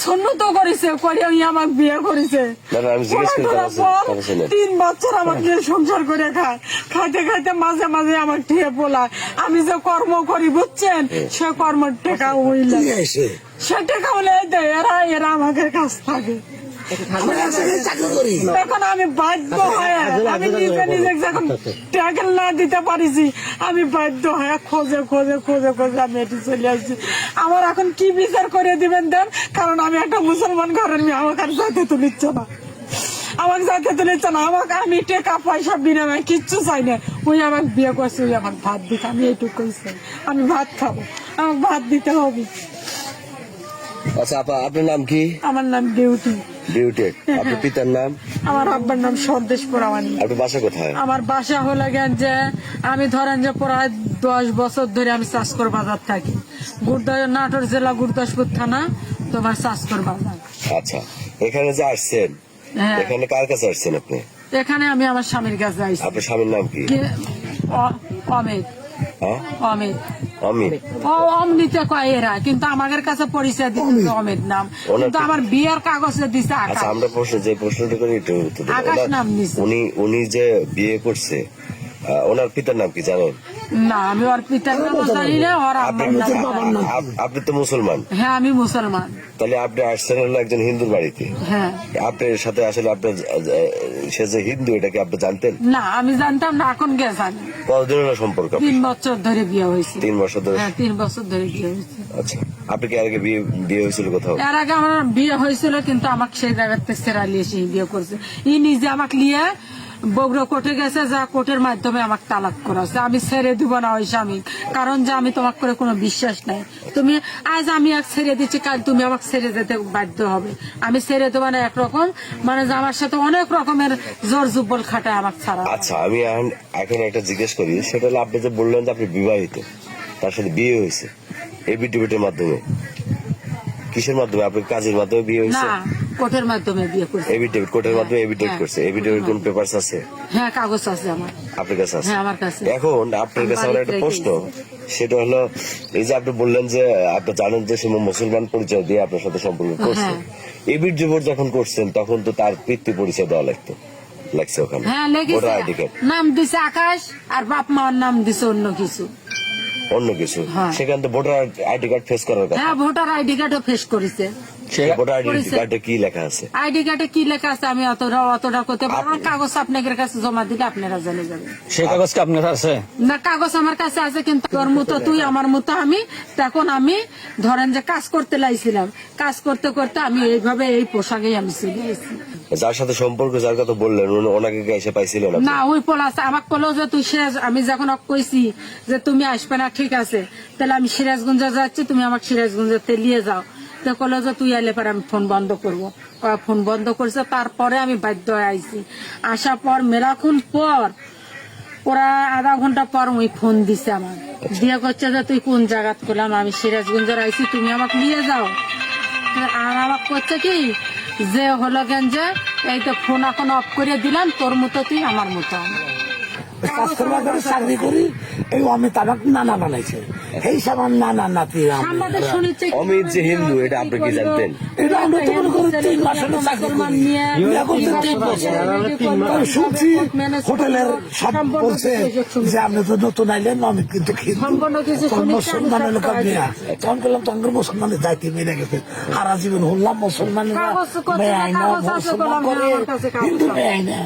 সুন্নত করেছে করে আমাকে বিয়ে করেছে। 3 বছর আমাকে সংসার করে খায়, খাইতে খাইতে মাঝে মাঝে আমার ঠেয়ে পোলায়। আমি যে কর্ম করি বুঝছেন, সে কর্মের টেকা হইলে সে টেকা হলে দেয়, এরা আমাকে কাজ থাকে। এখন আমি বাধ্য হয়ে, আমি নিজে নিজে যখন ট্যাগেল না দিতে পারিছি, আমি বাধ্য হয়ে খোঁজে খোঁজে খোঁজে খোঁজে আমি এটি চলে আসছি। আমার এখন কি বিচার করে দিবেন দেন, কারণ আমি একটা মুসলমান ঘরের মেয়ে, আমাকে আর যাইতে তুলিচ্ছে না, আমাকে যাইতে তুলিচ্ছে না। আমাকে আমি টাকা পয়সা বিনিময় কিচ্ছু চাই না। ওই আমাকে বিয়ে করছে, ওই আমার ভাত দিতে, আমি এইটুকুই চাই, আমি ভাত খাবো, আমাকে ভাত দিতে হবে। আচ্ছা আপা, আপনার নাম কি? আমার নাম ডিউটি। ডিউটি। আপনার পিতার নাম? আমার আব্বার নাম সন্দেশ পোড়ামানি। আপনার বাসা কোথায়? আমার বাসা হলো গেন যে, আমি ধরেন যে প্রায় 10 বছর ধরে আমি চাষকর বাজার থাকি, নাটোর জেলা গুরদাসপুর থানা, তোমার চাষকর বাজার। আচ্ছা, এখানে যে আসছেন, এখানে কার কাছে আসছেন আপনি? এখানে আমি আমার স্বামীর কাছে আইছি। আপনার স্বামীর নাম কি? অমিত। অমিত অমিত অমনিতে কয় এরা, কিন্তু আমাদের কাছে পরিচয় দিচ্ছে অমিত নাম, কিন্তু আমার বিয়ের কাগজে দিচ্ছে আকাশ। আচ্ছা, আমরা যে প্রশ্নটা করি একটু আকাশ নাম দিচ্ছে। উনি যে বিয়ে করছে, ওনার পিতার নাম কি জানেন? না, আমি ওর পিতার নাম জানি না, ওর আব্বার নাম। আপনি তো মুসলমান? হ্যাঁ, আমি মুসলমান। তাহলে আপনি আসছেন হলো একজন হিন্দুর বাড়িতে। হ্যাঁ। আপনার সাথে আসলে আপনার সে যে হিন্দু, এটা কি আপনি জানতেন? না, আমি জানতাম না, এখন গে জানি। কতদিন হলো সম্পর্ক? 3 বছর ধরে বিয়ে হয়েছে। 3 বছর ধরে? হ্যাঁ, 3 বছর ধরে বিয়ে হয়েছে। আচ্ছা, আপনি কি এর আগে বিয়ে হয়েছিল কোথাও? এর আগে আমার বিয়ে হয়েছিল, কিন্তু আমাকে সেই জায়গাতে সেরা লিয়ে সে বিয়ে করছে। ই নিজে আমাকে লিয়ে বগুড়া কোর্টে গেছে, যা কোর্টের মাধ্যমে আমাকে তালাক করাছে। আমি ছেড়ে দিব না ওই স্বামী, কারণ যে আমি তোমাকে করে কোনো বিশ্বাস নাই। তুমি আজ আমি এক ছেড়ে দিচ্ছি, কাল তুমি আমাকে ছেড়ে যেতে বাধ্য হবে। আমি ছেড়ে দেবো না একরকম, মানে যে আমার সাথে অনেক রকমের জোর জুব্বল খাটায় আমাকে ছাড়া। আচ্ছা, আমি এখন একটা জিজ্ঞেস করি, সেটা হলো আপনি যে বললেন যে আপনি বিবাহিত, তার সাথে বিয়ে হয়েছে এবিটিভিটির মাধ্যমে, কিসের মাধ্যমে? আপনি কাজের মাধ্যমে বিয়ে হয়েছে? না, কোর্টের মাধ্যমে বিয়ে করছে। এবিটিভিট, কোর্টের মাধ্যমে এবিটিভিট করছে। এবিটিভিট কোন পেপারস আছে? হ্যাঁ, কাগজ আছে আমার। আপনার কাছে আছে? হ্যাঁ, আমার কাছে। এখন আপনার কাছে আমার একটা প্রশ্ন, সেটা হলো এই যে আপনি বললেন যে আপনি জানেন যে সে মুসলমান পরিচয় দিয়ে আপনার সাথে সম্পর্ক করছে, এবিটিভিট যখন করছেন তখন তো তার পিতৃ পরিচয় দেওয়া লাগছে ওখানে। হ্যাঁ, লেগেছে। নাম দিছে আকাশ, আর বাপ মার নাম দিছে অন্য কিছু। সেখানে তো ভোটার আইডি কার্ড ফেস করার কথা। হ্যাঁ, ভোটার আইডি কার্ডও ফেস করেছে। ভোটার আইডি কার্ডে কি লেখা আছে? আইডি কার্ডে কি লেখা আছে আমি অতটা করতে পারবো না। কাগজ আপনাদের কাছে জমা দিলে আপনারা জেনে যাবেন। সেই কাগজ কি আপনার আছে? না, কাগজ আমার কাছে আছে, কিন্তু তোর মতো তুই আমার মতো আমি। তখন আমি ধরেন যে কাজ করতে লাইছিলাম, কাজ করতে করতে আমি এইভাবে এই পোশাকেই আমি চলে এসেছি। যার সাথে সম্পর্ক, যার কথা বললেন, ওনাকে এসে পাইছিল না? না, ওই পোলা আছে আমাকে বলো যে তুই আমি যখন কইছি যে তুমি আসবে না, ঠিক আছে, তাহলে আমি সিরাজগঞ্জে যাচ্ছি, তুমি আমাকে সিরাজগঞ্জে নিয়ে যাও। তো বললো যে তুই এলে পরে আমি ফোন বন্ধ করবো। ফোন বন্ধ করছে, তারপরে আমি বাধ্য হয়ে আইছি। আসার পর মেলাক্ষণ পর, ওরা আধা ঘন্টা পর ওই ফোন দিছে আমার, দিয়ে করছে যে তুই কোন জায়গাত করলাম, আমি সিরাজগঞ্জের আইছি, তুমি আমাকে নিয়ে যাও। আর আমাকে করছে কি যে হলো কেন যে এই তো ফোন এখন অফ করে দিলাম, তোর মতো তুই আমার মতো। চাকরি করি, এই অমিত আমাকে নানা বানাইছে, এই সবার নানা নাতি। অমিত যে হিন্দু, এটা আপনি কি জানতেন? এটা আমরা তো মনে করি 3 মাস হলো চাকরি করি, শুনছি হোটেলের সব বলছে যে আপনি তো নতুন আইলেন, অমিত কিন্তু মুসলমান এলাকা মেয়া। তখন করলাম তখন মুসলমানের দায়িত্ব মেনে গেছে, সারা জীবন হলাম মুসলমান, মেয়ে আইনা মুসলমান করে, হিন্দু মেয়ে আইনা।